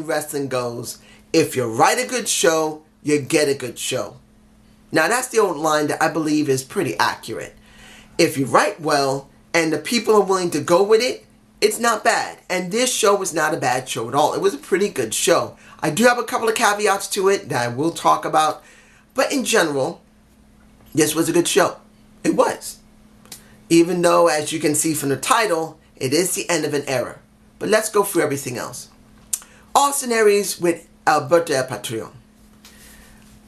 wrestling goes, if you write a good show, you get a good show. Now that's the old line that I believe is pretty accurate. If you write well and the people are willing to go with it, it's not bad. And this show was not a bad show at all. It was a pretty good show. I do have a couple of caveats to it that I will talk about. But in general, this was a good show. It was. Even though, as you can see from the title, it is the end of an era. But let's go through everything else. Austin Aries with Alberto El Patron.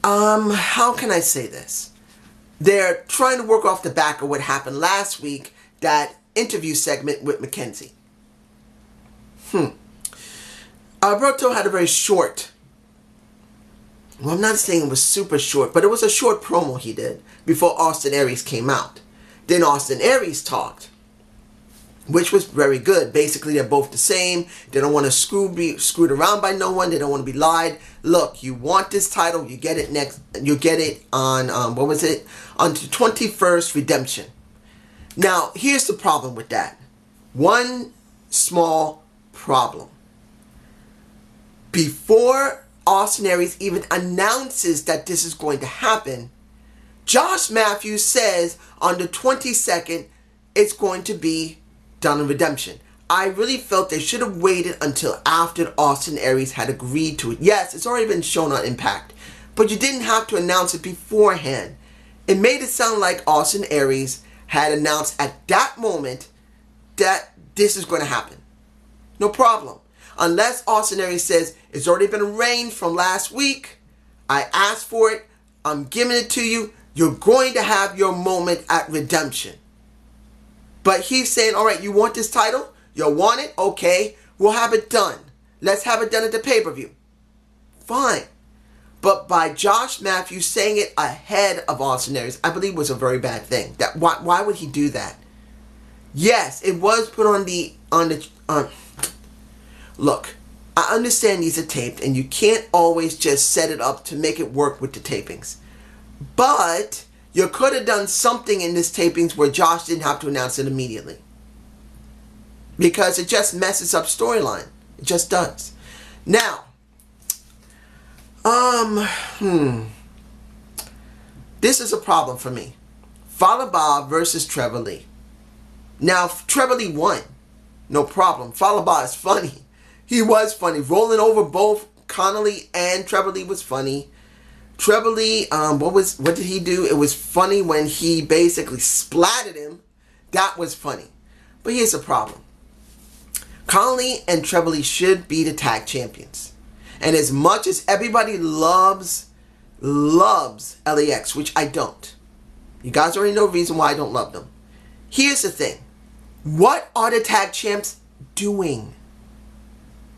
How can I say this? They're trying to work off the back of what happened last week, that interview segment with Mackenzie. Alberto had a very short, well, I'm not saying it was super short, but it was a short promo he did before Austin Aries came out. Then Austin Aries talked, which was very good. Basically, they're both the same. They don't want to be screwed around by no one. They don't want to be lied. Look, you want this title, you get it next. You get it on, on the 21st Redemption. Now, here's the problem with that. One small problem. Before Austin Aries even announces that this is going to happen, Josh Matthews says on the 22nd, it's going to be done in Redemption. I really felt they should have waited until after Austin Aries had agreed to it. Yes, it's already been shown on Impact, but you didn't have to announce it beforehand. It made it sound like Austin Aries had announced at that moment that this is going to happen. No problem. Unless Austin Aries says, it's already been arranged from last week, I asked for it, I'm giving it to you, you're going to have your moment at Redemption. But he's saying, all right, you want this title? You want it? Okay, we'll have it done. Let's have it done at the pay-per-view. Fine. But by Josh Matthews saying it ahead of Austin Aries, I believe was a very bad thing. Why would he do that? Yes, it was put on the look, I understand these are taped and you can't always just set it up to make it work with the tapings. But you could have done something in this tapings where Josh didn't have to announce it immediately. Because it just messes up storyline. It just does. Now, this is a problem for me. Falaba versus Trevally. Now, Trevally won. No problem. Falaba is funny. He was funny. Rolling over both Connolly and Trevally was funny. Trevally, what did he do? It was funny when he basically splatted him. That was funny. But here's the problem. Connolly and Trevally should be the tag champions. And as much as everybody loves LAX, which I don't. You guys already know the reason why I don't love them. Here's the thing. What are the tag champs doing?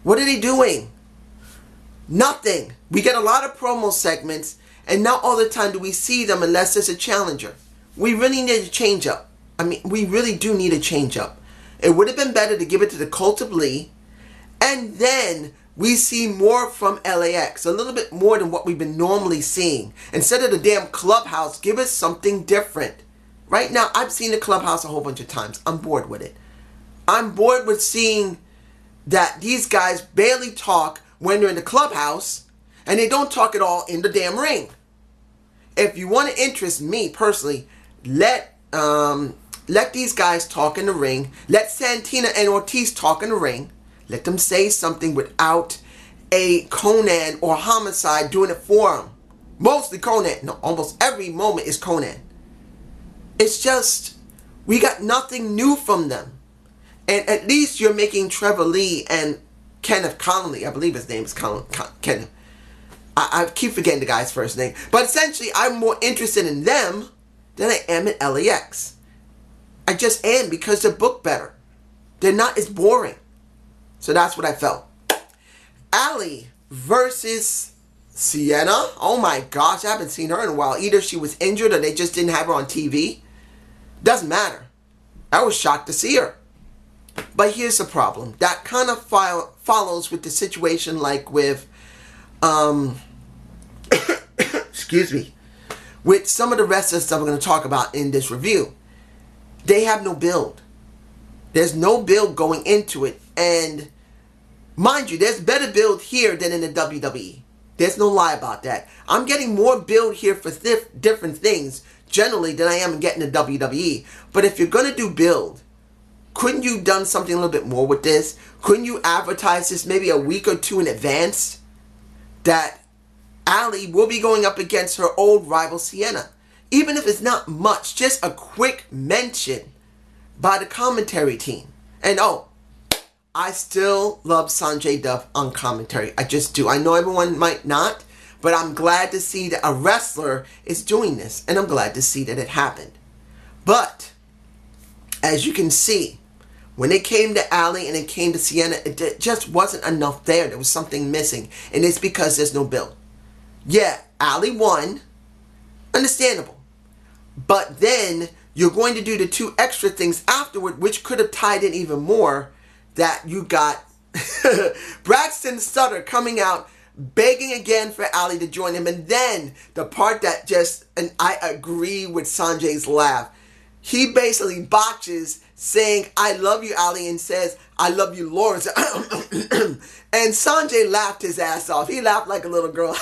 What are they doing? Nothing. We get a lot of promo segments, and not all the time do we see them unless there's a challenger. We really need a change up. I mean, we really do need a change up. It would have been better to give it to the Cult of Lee, and then we see more from LAX, a little bit more than what we've been normally seeing. Instead of the damn clubhouse, give us something different. Right now, I've seen the clubhouse a whole bunch of times. I'm bored with it. I'm bored with seeing that these guys barely talk when they're in the clubhouse, and they don't talk at all in the damn ring. If you want to interest me personally, let these guys talk in the ring. Let Santina and Ortiz talk in the ring. Let them say something without a Conan or Homicide doing it for them. Mostly Conan. No, almost every moment is Conan. It's just, we got nothing new from them. And at least you're making Trevor Lee and Kenneth Connolly, I believe his name is Kenneth. I keep forgetting the guy's first name. But essentially, I'm more interested in them than I am in LAX. I just am, because they're booked better. They're not as boring. So that's what I felt. Ali versus Siena. Oh my gosh, I haven't seen her in a while. Either she was injured or they just didn't have her on TV. Doesn't matter. I was shocked to see her. But here's the problem. That kind of follows with the situation like with, excuse me, with some of the wrestlers that we're going to talk about in this review. They have no build. There's no build going into it. And Mind you, there's better build here than in the WWE. There's no lie about that. I'm getting more build here for different things generally than I am getting the WWE. But if you're going to do build, couldn't you done something a little bit more with this? Couldn't you advertise this maybe a week or two in advance that Allie will be going up against her old rival Siena? Even if it's not much, just a quick mention by the commentary team. And oh, I still love Sanjay Duff on commentary. I just do. I know everyone might not, but I'm glad to see that a wrestler is doing this. And I'm glad to see that it happened. But, as you can see, when it came to Allie and it came to Siena, it just wasn't enough there. There was something missing. And it's because there's no build. Yeah, Allie won. Understandable. But then you're going to do the 2 extra things afterward, which could have tied in even more. That you got Braxton Sutter coming out, begging again for Allie to join him. And then the part that just, and I agree with Sanjay's laugh. He basically botches saying, I love you, Allie, and says, I love you, Lawrence. And Sanjay laughed his ass off. He laughed like a little girl.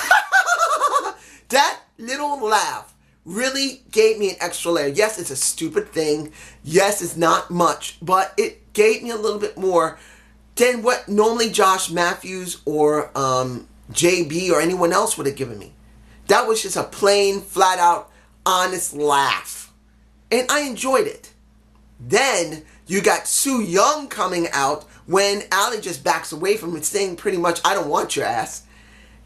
That little laugh really gave me an extra layer. Yes, it's a stupid thing. Yes, it's not much, but it gave me a little bit more than what normally Josh Matthews or JB or anyone else would have given me. That was just a plain, flat out, honest laugh. And I enjoyed it. Then you got Sooyoung coming out when Allie just backs away from it, saying pretty much, I don't want your ass.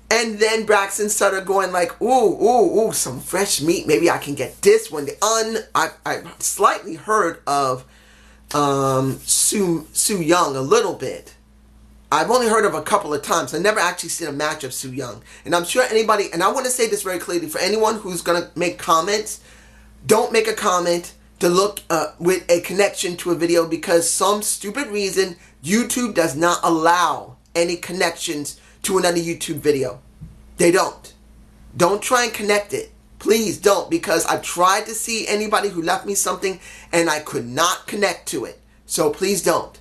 And then Braxton Sutter going like, ooh, some fresh meat. Maybe I can get this one. I've slightly heard of Sooyoung a little bit. I've only heard of a couple of times. I never actually seen a match of Sooyoung. And I'm sure anybody, and I want to say this very clearly, for anyone who's going to make comments, don't make a comment to look with a connection to a video, because some stupid reason YouTube does not allow any connections to another YouTube video. They don't. Don't try and connect it. Please don't, because I've tried to see anybody who left me something and I could not connect to it. So please don't.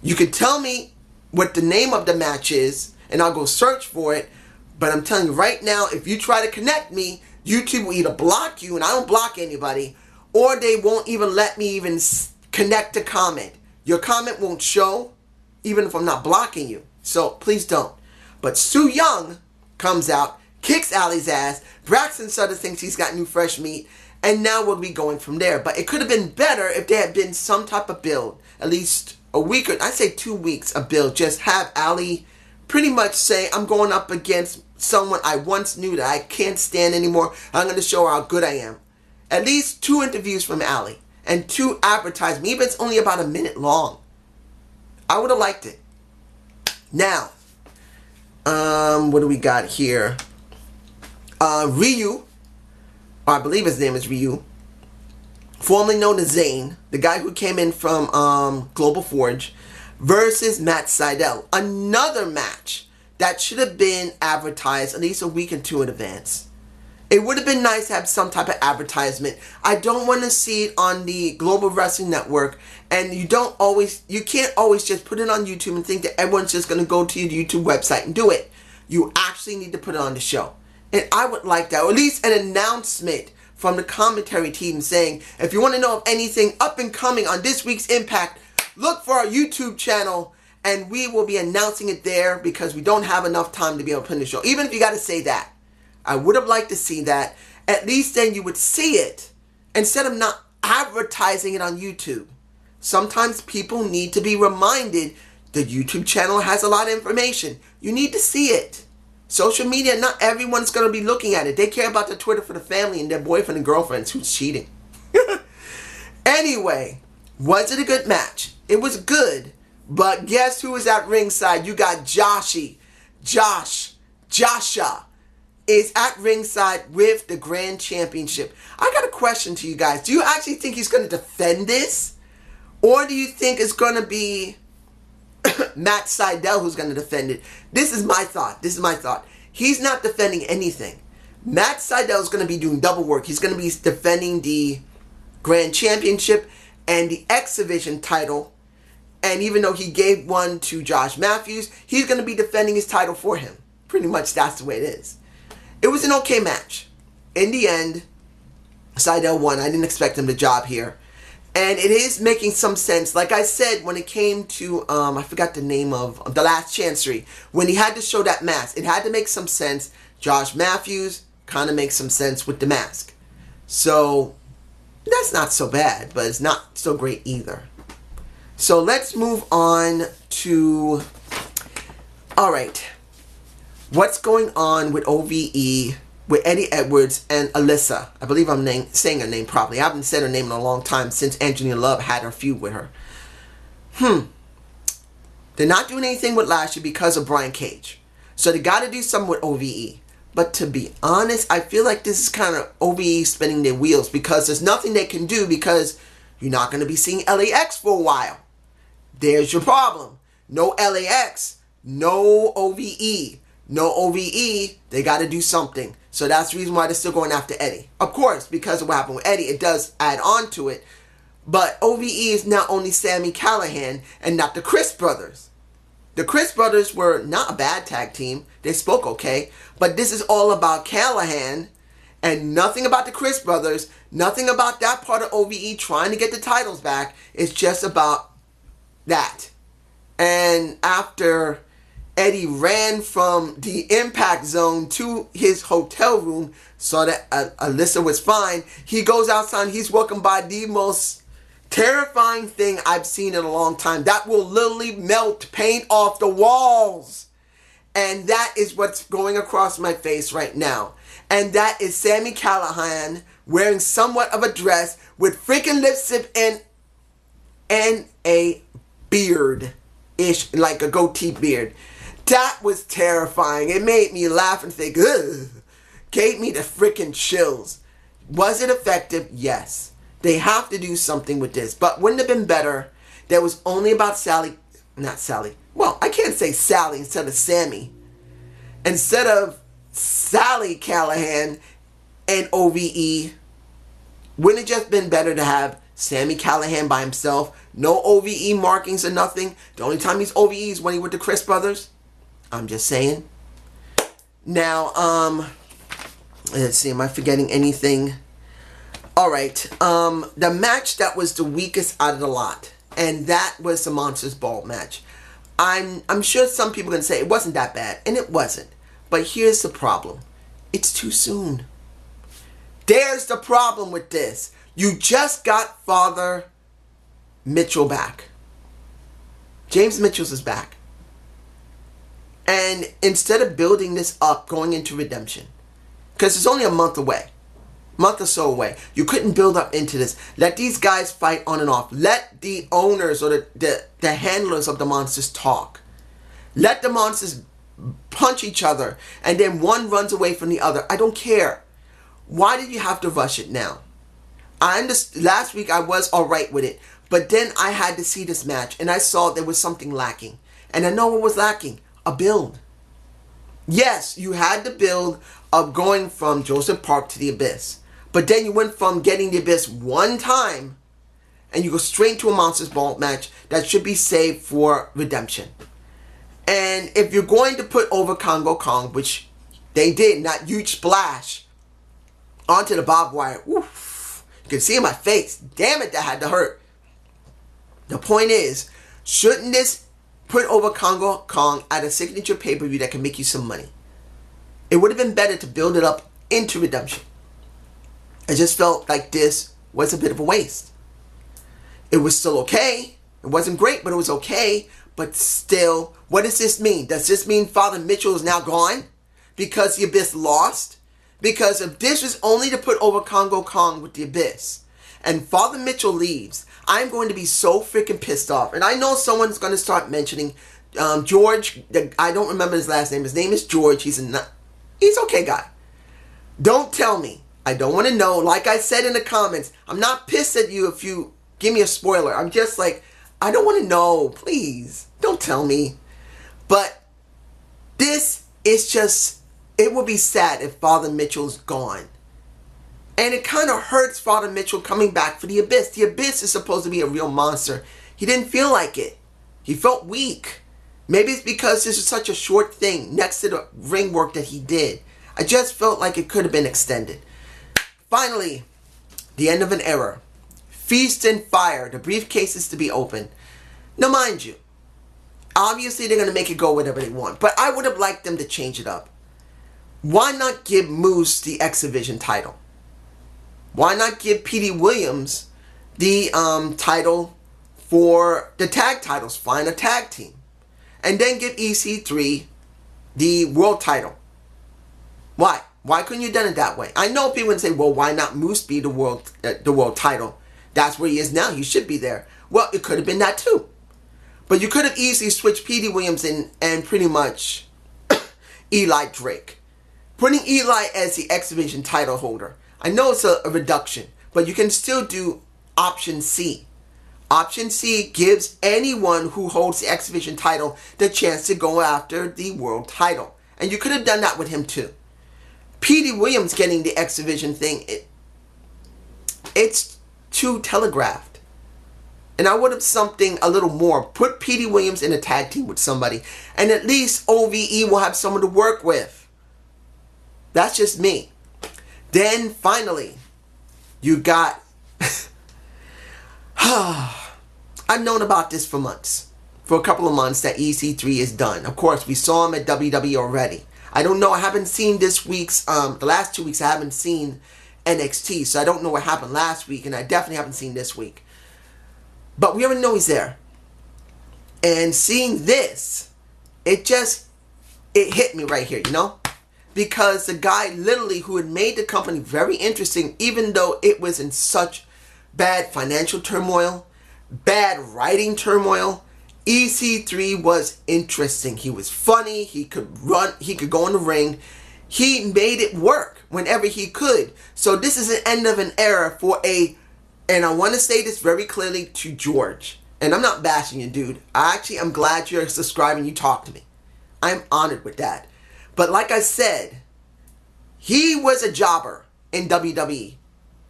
You can tell me what the name of the match is and I'll go search for it. But I'm telling you right now, if you try to connect me, YouTube will either block you, and I don't block anybody, or they won't even let me even connect to comment. Your comment won't show even if I'm not blocking you. So please don't. But Sooyoung comes out, kicks Allie's ass. Braxton Sutter thinks he's got new fresh meat. And now we'll be going from there. But it could have been better if there had been some type of build. At least a week, or I'd say 2 weeks of build. Just have Allie pretty much say, I'm going up against someone I once knew that I can't stand anymore. I'm going to show her how good I am. At least 2 interviews from Allie. And 2 advertisements. Even if it's only about a minute long. I would have liked it. Now, what do we got here? Ryu, I believe his name is Ryu, formerly known as Zane, the guy who came in from Global Forge, versus Matt Sydal. Another match that should have been advertised at least a week or 2 in advance. It would have been nice to have some type of advertisement. I don't want to see it on the Global Wrestling Network, and you can't always just put it on YouTube and think that everyone's just going to go to your YouTube website and do it. You actually need to put it on the show. And I would like that, or at least an announcement from the commentary team saying, if you want to know of anything up and coming on this week's Impact, look for our YouTube channel, and we will be announcing it there, because we don't have enough time to be able to put in the show. Even if you got to say that. I would have liked to see that. At least then you would see it instead of not advertising it on YouTube. Sometimes people need to be reminded the YouTube channel has a lot of information. You need to see it. Social media, not everyone's going to be looking at it. They care about their Twitter for the family and their boyfriend and girlfriends who's cheating. Anyway, was it a good match? It was good. But guess who was at ringside? You got Joshua is at ringside with the Grand Championship. I got a question to you guys. Do you actually think he's going to defend this? Or do you think it's going to be Matt Sydal who's going to defend it? This is my thought. He's not defending anything. Matt Sydal is going to be doing double work. He's going to be defending the Grand Championship and the X Division title. And even though he gave one to Josh Matthews, he's going to be defending his title for him. Pretty much that's the way it is. It was an okay match. In the end, Seidel won. I didn't expect him to job here. And it is making some sense. Like I said, when it came to, I forgot the name of The Last Chancery. When he had to show that mask, it had to make some sense. Josh Matthews kind of makes some sense with the mask. So, that's not so bad, but it's not so great either. So, let's move on to, alright, what's going on with OVE, with Eddie Edwards and Alyssa. I believe I'm saying her name properly. I haven't said her name in a long time since Angelina Love had her feud with her. They're not doing anything with Lashley because of Brian Cage. So they got to do something with OVE. But to be honest, I feel like this is kind of OVE spinning their wheels because there's nothing they can do because you're not going to be seeing LAX for a while. There's your problem. No LAX, no OVE. No OVE, they got to do something. So that's the reason why they're still going after Eddie. Of course, because of what happened with Eddie, it does add on to it. But OVE is now only Sami Callihan and not the Chris brothers. The Chris brothers were not a bad tag team. They spoke okay. But this is all about Callihan and nothing about the Chris brothers. Nothing about that part of OVE trying to get the titles back. It's just about that. And after Eddie ran from the impact zone to his hotel room, saw that Alyssa was fine. He goes outside and he's welcomed by the most terrifying thing I've seen in a long time. That will literally melt paint off the walls. And that is what's going across my face right now. And that is Sami Callihan wearing somewhat of a dress with freaking lipstick and a beard-ish, like a goatee beard. That was terrifying. It made me laugh and think, ugh. Gave me the freaking chills. Was it effective? Yes. They have to do something with this. But wouldn't it have been better that it was only about not Sally. Well, I can't say Sally instead of Sammy. Instead of Sally Callihan and OVE, wouldn't it just been better to have Sami Callihan by himself? No OVE markings or nothing. The only time he's OVE is when he with the Chris brothers. I'm just saying. Now, let's see, am I forgetting anything? Alright, the match that was the weakest out of the lot, and that was the Monsters Ball match. I'm sure some people are going to say it wasn't that bad, and it wasn't. But here's the problem. It's too soon. There's the problem with this. You just got Father Mitchell back. James Mitchell's is back. And instead of building this up going into Redemption, because it's only a month away, month or so away, you couldn't build up into this. Let these guys fight on and off. Let the owners or the handlers of the monsters talk. Let the monsters punch each other and then one runs away from the other. I don't care. Why did you have to rush it now? I understand. Last week I was alright with it, but then I had to see this match and I saw there was something lacking. And I know what was lacking. A build. Yes, you had the build of going from Joseph Park to the Abyss. But then you went from getting the Abyss one time and you go straight to a Monsters Ball match that should be saved for Redemption. And if you're going to put over Congo Kong, which they did, not huge splash, onto the barbed wire, oof, you can see in my face. Damn it, that had to hurt. The point is, shouldn't this put over Congo Kong at a signature pay-per-view that can make you some money? It would have been better to build it up into Redemption. I just felt like this was a bit of a waste. It was still okay. It wasn't great, but it was okay. But still, what does this mean? Does this mean Father Mitchell is now gone? Because the Abyss lost? Because if this was only to put over Congo Kong with the Abyss, and Father Mitchell leaves, I'm going to be so freaking pissed off. And I know someone's going to start mentioning George. I don't remember his last name. His name is George. He's okay guy. Don't tell me. I don't want to know. Like I said in the comments, I'm not pissed at you if you give me a spoiler. I'm just like, I don't want to know. Please, don't tell me. But this is just, it would be sad if Father Mitchell's gone. And it kind of hurts Father Mitchell coming back for the Abyss. The Abyss is supposed to be a real monster. He didn't feel like it. He felt weak. Maybe it's because this is such a short thing next to the ring work that he did. I just felt like it could have been extended. Finally, the end of an era. Feast and fire. The briefcase is to be opened. Now, mind you, obviously they're going to make it go whatever they want. But I would have liked them to change it up. Why not give Moose the X Division title? Why not give Petey Williams the title for the tag titles? Find a tag team. And then give EC3 the world title. Why? Why couldn't you have done it that way? I know people would say, well, why not Moose be the world title? That's where he is now. He should be there. Well, it could have been that too. But you could have easily switched Petey Williams in and pretty much Eli Drake. Putting Eli as the X Division title holder. I know it's a reduction, but you can still do option C. Option C gives anyone who holds the X Division title the chance to go after the world title. And you could have done that with him too. Petey Williams getting the X Division thing, it's too telegraphed. And I would have something a little more. Put Petey Williams in a tag team with somebody. And at least OVE will have someone to work with. That's just me. Then finally, you got... I've known about this for months. For a couple of months that EC3 is done. Of course, we saw him at WWE already. I don't know. I haven't seen this week's... the last 2 weeks I haven't seen NXT. So I don't know what happened last week. And I definitely haven't seen this week. But we already know he's there. And seeing this, it hit me right here, you know? Because the guy literally who had made the company very interesting, even though it was in such bad financial turmoil, bad writing turmoil, EC3 was interesting. He was funny. He could run. He could go in the ring. He made it work whenever he could. So this is an end of an era for and I want to say this very clearly to George. And I'm not bashing you, dude. I'm glad you're subscribing. You talk to me. I'm honored with that. But like I said, he was a jobber in WWE.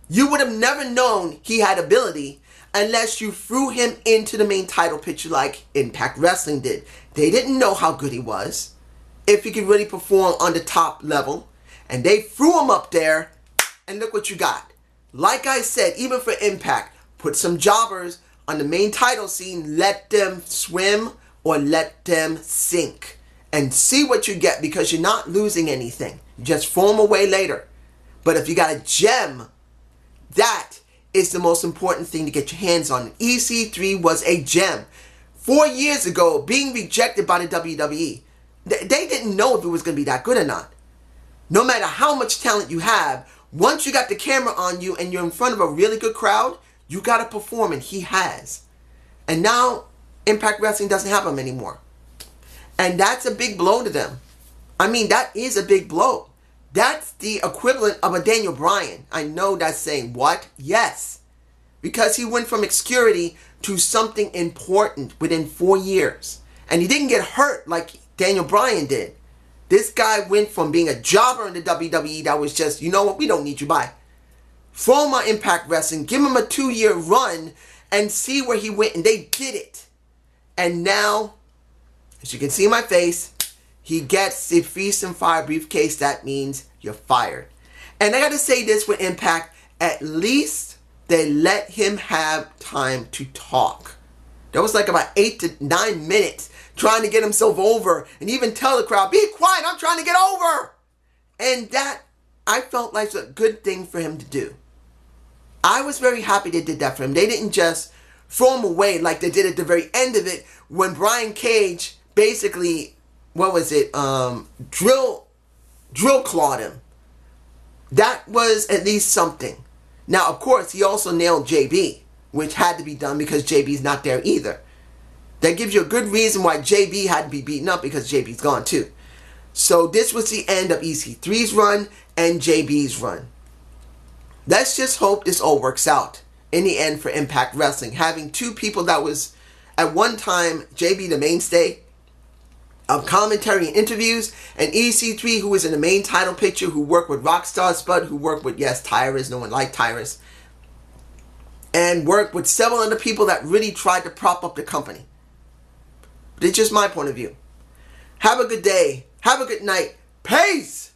You would have never known he had ability unless you threw him into the main title picture like Impact Wrestling did. They didn't know how good he was, if he could really perform on the top level. And they threw him up there, and look what you got. Like I said, even for Impact, put some jobbers on the main title scene, let them swim or let them sink. And see what you get, because you're not losing anything. You just throw them away later. But if you got a gem, that is the most important thing to get your hands on. EC3 was a gem. 4 years ago, being rejected by the WWE, they didn't know if it was going to be that good or not. No matter how much talent you have, once you got the camera on you and you're in front of a really good crowd, you got to perform, and he has. And now, Impact Wrestling doesn't have him anymore. And that's a big blow to them. I mean, that is a big blow. That's the equivalent of a Daniel Bryan. I know that's saying, what? Yes. Because he went from obscurity to something important within 4 years. And he didn't get hurt like Daniel Bryan did. This guy went from being a jobber in the WWE that was just, you know what, we don't need you, bye. Throw him on Impact Wrestling, give him a 2-year run, and see where he went. And they did it. And now, as you can see in my face, he gets the Feast and Fire briefcase. That means you're fired. And I got to say this with Impact. At least they let him have time to talk. That was like about 8 to 9 minutes trying to get himself over. And even tell the crowd, be quiet, I'm trying to get over. And that, I felt like was a good thing for him to do. I was very happy they did that for him. They didn't just throw him away like they did at the very end of it when Brian Cage basically, what was it, drill clawed him. That was at least something. Now, of course, he also nailed JB, which had to be done because JB's not there either. That gives you a good reason why JB had to be beaten up, because JB's gone too. So this was the end of EC3's run and JB's run. Let's just hope this all works out in the end for Impact Wrestling. Having two people that was at one time JB the mainstay of commentary and interviews, and EC3 who was in the main title picture, who worked with Rockstar Spud, who worked with, yes, Tyrus, no one liked Tyrus, and worked with several other people that really tried to prop up the company. But it's just my point of view. Have a good day. Have a good night. Peace!